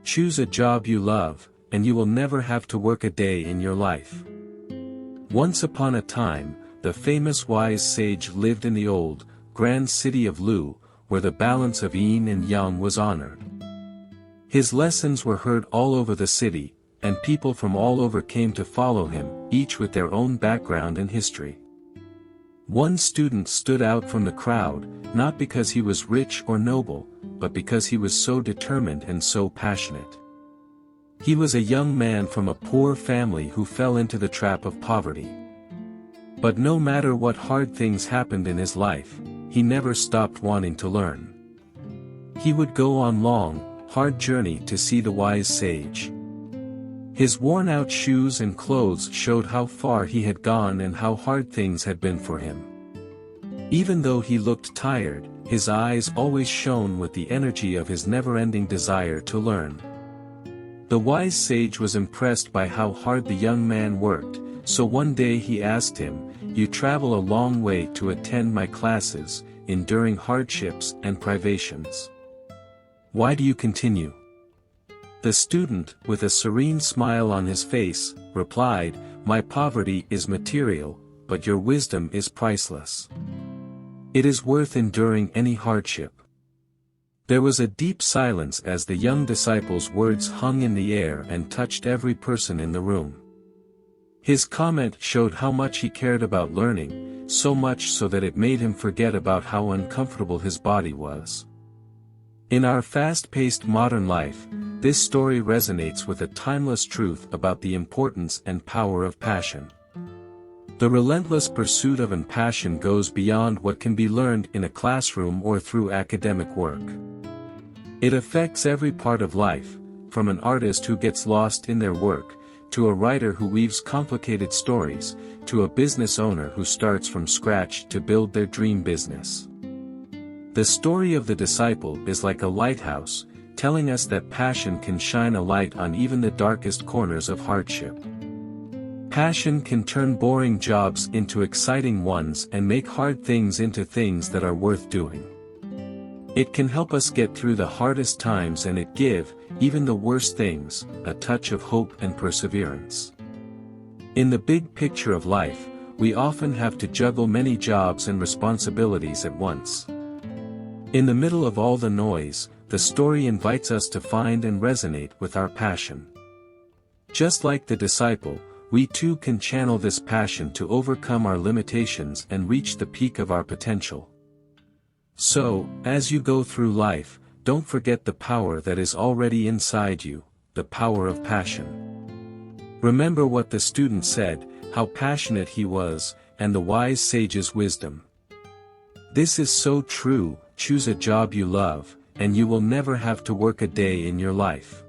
Choose a job you love, and you will never have to work a day in your life. Once upon a time, the famous wise sage lived in the old, grand city of Lu, where the balance of yin and yang was honored. His lessons were heard all over the city, and people from all over came to follow him, each with their own background and history. One student stood out from the crowd, not because he was rich or noble, but because he was so determined and so passionate. He was a young man from a poor family who fell into the trap of poverty. But no matter what hard things happened in his life, he never stopped wanting to learn. He would go on long, hard journey to see the wise sage. His worn-out shoes and clothes showed how far he had gone and how hard things had been for him. Even though he looked tired, his eyes always shone with the energy of his never-ending desire to learn. The wise sage was impressed by how hard the young man worked, so one day he asked him, "You travel a long way to attend my classes, enduring hardships and privations. Why do you continue?" The student, with a serene smile on his face, replied, "My poverty is material, but your wisdom is priceless. It is worth enduring any hardship." There was a deep silence as the young disciple's words hung in the air and touched every person in the room. His comment showed how much he cared about learning, so much so that it made him forget about how uncomfortable his body was. In our fast-paced modern life, this story resonates with a timeless truth about the importance and power of passion. The relentless pursuit of passion goes beyond what can be learned in a classroom or through academic work. It affects every part of life, from an artist who gets lost in their work, to a writer who weaves complicated stories, to a business owner who starts from scratch to build their dream business. The story of the disciple is like a lighthouse, telling us that passion can shine a light on even the darkest corners of hardship. Passion can turn boring jobs into exciting ones and make hard things into things that are worth doing. It can help us get through the hardest times, and it give, even the worst things, a touch of hope and perseverance. In the big picture of life, we often have to juggle many jobs and responsibilities at once. In the middle of all the noise, the story invites us to find and resonate with our passion. Just like the disciple, we too can channel this passion to overcome our limitations and reach the peak of our potential. So, as you go through life, don't forget the power that is already inside you, the power of passion. Remember what the student said, how passionate he was, and the wise sage's wisdom. This is so true. Choose a job you love, and you will never have to work a day in your life.